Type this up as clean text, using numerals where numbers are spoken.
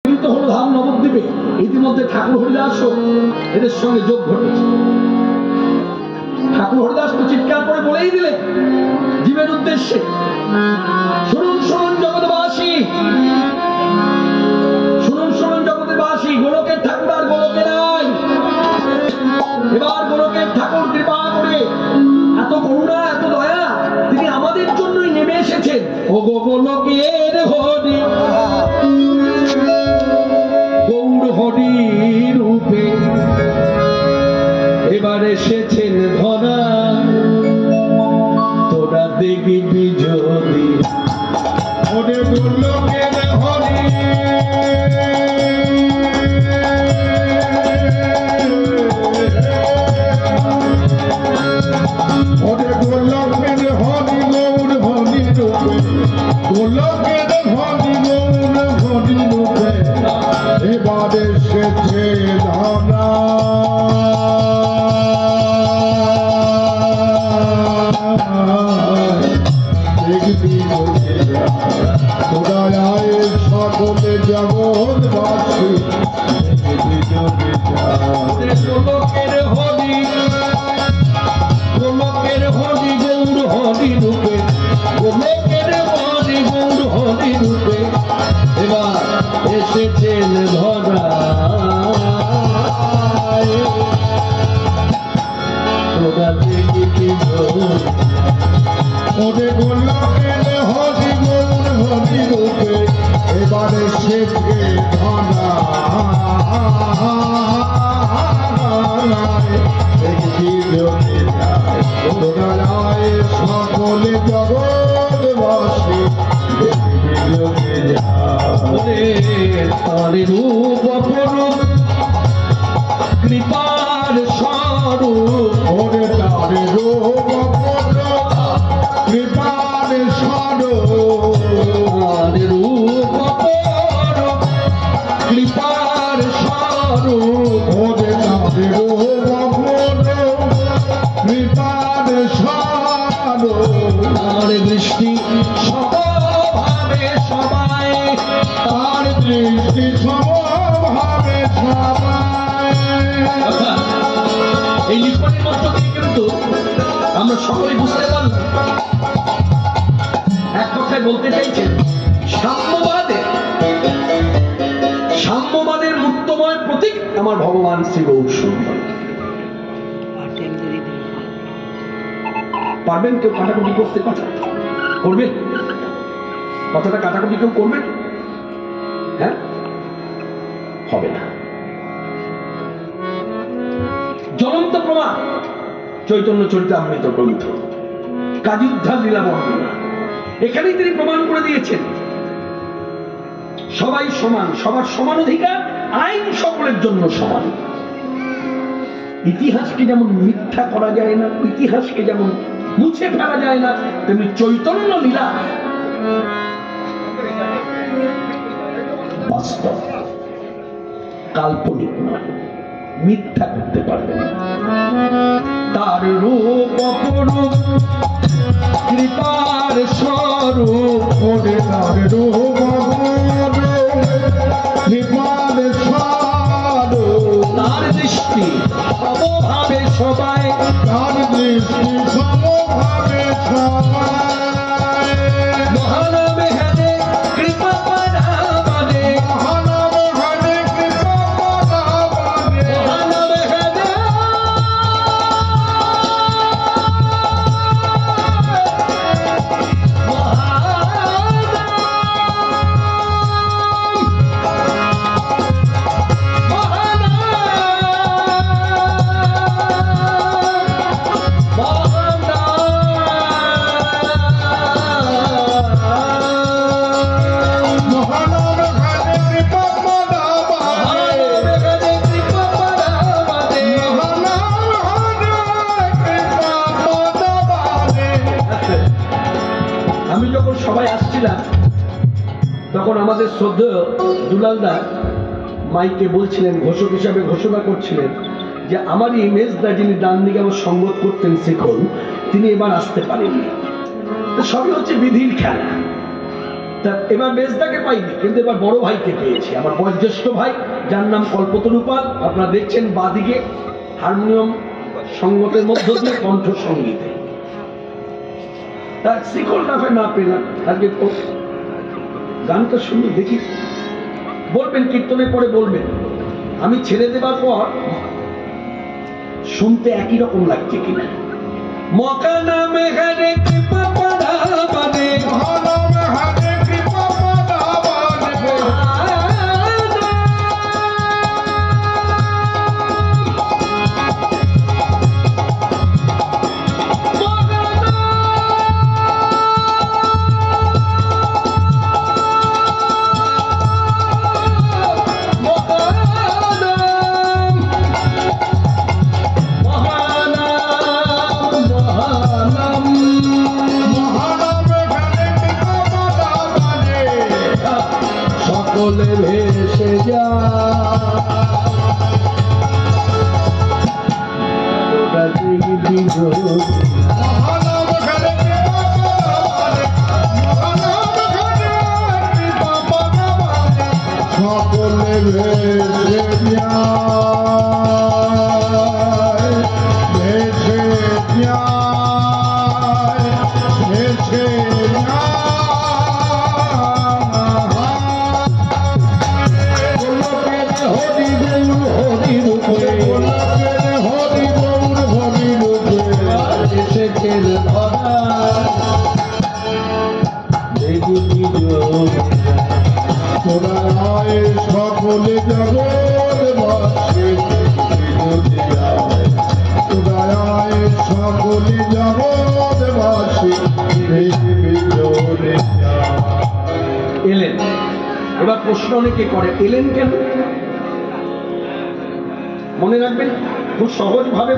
হলো ধাম নবদ্বীপে। ইতিমধ্যে ঠাকুর হরিদাসও এদের সঙ্গে যোগ ঘটেছে। ঠাকুর হরিদাস তো চিৎকার করে বলেই দিলেন জীবের উদ্দেশ্যে, শুনুন শুনুন জগৎবাসী, শুনুন শুনুন জগৎবাসী, গোলকের ঠাকুর আর গোলকে নাই। এবার গোলকের ঠাকুর কৃপা করে এত করুণা এত দয়া তিনি আমাদের জন্যই নেমে এসেছেন। ও গোলকের হরি গৌর হরি রূপে এবার এসেছেন ধরা, তোরা দেখবি যদি ওরে গোলকের হরি ওরে গোলকের হরি গৌর হরি রূপে, গোলকের হরি গৌর হরি রূপে এবার এসেছে ধরা। দেখবি তোরায় সকলে জগৎবাসী, গোলকের হরি গোলকের হরি গৌর হরি রূপে, গোলকের হরি গৌর হরি রূপে এবার এসেছেন ধরা। তোরা দেখবি ওরে গোলকের হরি গৌর হরি রূপে এবার এসেছে ধরা। সকলে জগৎবাসী তার রূপ অপরূপ কৃপার স্বরূপ, ওরে তার রূপ অপরূপ কৃপার স্বরূপ, তার রূপ অপরূপ কৃপার স্বরূপ, ওরে তার রূপ অপরূপ কৃপার স্বরূপ, তার দৃষ্টি সমভাবে সবাই, তার দৃষ্টি সমভাবে সবাই। এই লিখনের মধ্য থেকে কিন্তু আমরা সকলে বুঝতে পারলাম এক কথায় বলতে চাইছেন সাম্যবাদের মুক্তময় প্রতীক আমার ভগবান শ্রী গৌর সুন্দর। পারবেন কেউ কাটাকুটি করতে? কথা করবেন? কথাটা কাটাকুটি কেউ করবেন? হ্যাঁ, হবে না। জ্বলন্ত প্রমাণ চৈতন্য চরিতামৃত গ্রন্থ, কাজীউদ্ধার লীলা বর্ণনা, এখানেই তিনি প্রমাণ করে দিয়েছেন সবাই সমান, সবার সমান অধিকার, আইন সকলের জন্য সমান। ইতিহাসকে যেমন মিথ্যা করা যায় না, ইতিহাসকে যেমন মুছে ফেলা যায় না, তেমনি চৈতন্য লীলা বাস্তব, কাল্পনিক নয়, মিথ্যা করতে পারবে না। তার রূপ অপরূপ কৃপার স্বরূপ, ওরে তার রূপ অপরূপ কৃপার স্বরূপ, তার দৃষ্টি সমভাবে সবাই, তার দৃষ্টি সমভাবে সবাই। মহানবে হারে কৃপা পারা মানে, মহানবে হারে কৃপা পারা মানে, মহানবে হারে সবাই আসছিলাম তখন আমাদের শ্রদ্ধেয় দুলালদা মাইকে বলছিলেন, ঘোষক হিসাবে ঘোষণা করছিলেন যে আমারই মেজদা যিনি ডান দিকে আমার সঙ্গত করতেন শিখন, তিনি এবার আসতে পারেননি। সবই হচ্ছে বিধির খেলা। তা এবার মেজদাকে পাইনি, কিন্তু এবার বড় ভাইকে পেয়েছি, আমার বয়োজ্যেষ্ঠ ভাই, যার নাম কল্পতরু পাল। আপনারা দেখছেন বাদিকে হারমোনিয়াম সঙ্গতের মধ্য দিয়ে কণ্ঠ সঙ্গীতে। তার শিকলটা না পেলাম, আজকে গানটা শুনে দেখি, বলবেন কীর্তনের পরে বলবেন। আমি ছেড়ে দেবার পর শুনতে একই রকম লাগছে কিনা। মকানা মেঘারে কৃপা পাড়াবানে, মহানামে হারে কৃপা পাড়াবানে, সকলে ভেসে সকলে ভেসে ভেসে সকলে জগৎবাসী সকলে জগৎবাসী এলেন। এবার প্রশ্ন অনেকে করে, এলেন কেন? মনে রাখবেন, খুব সহজ ভাবে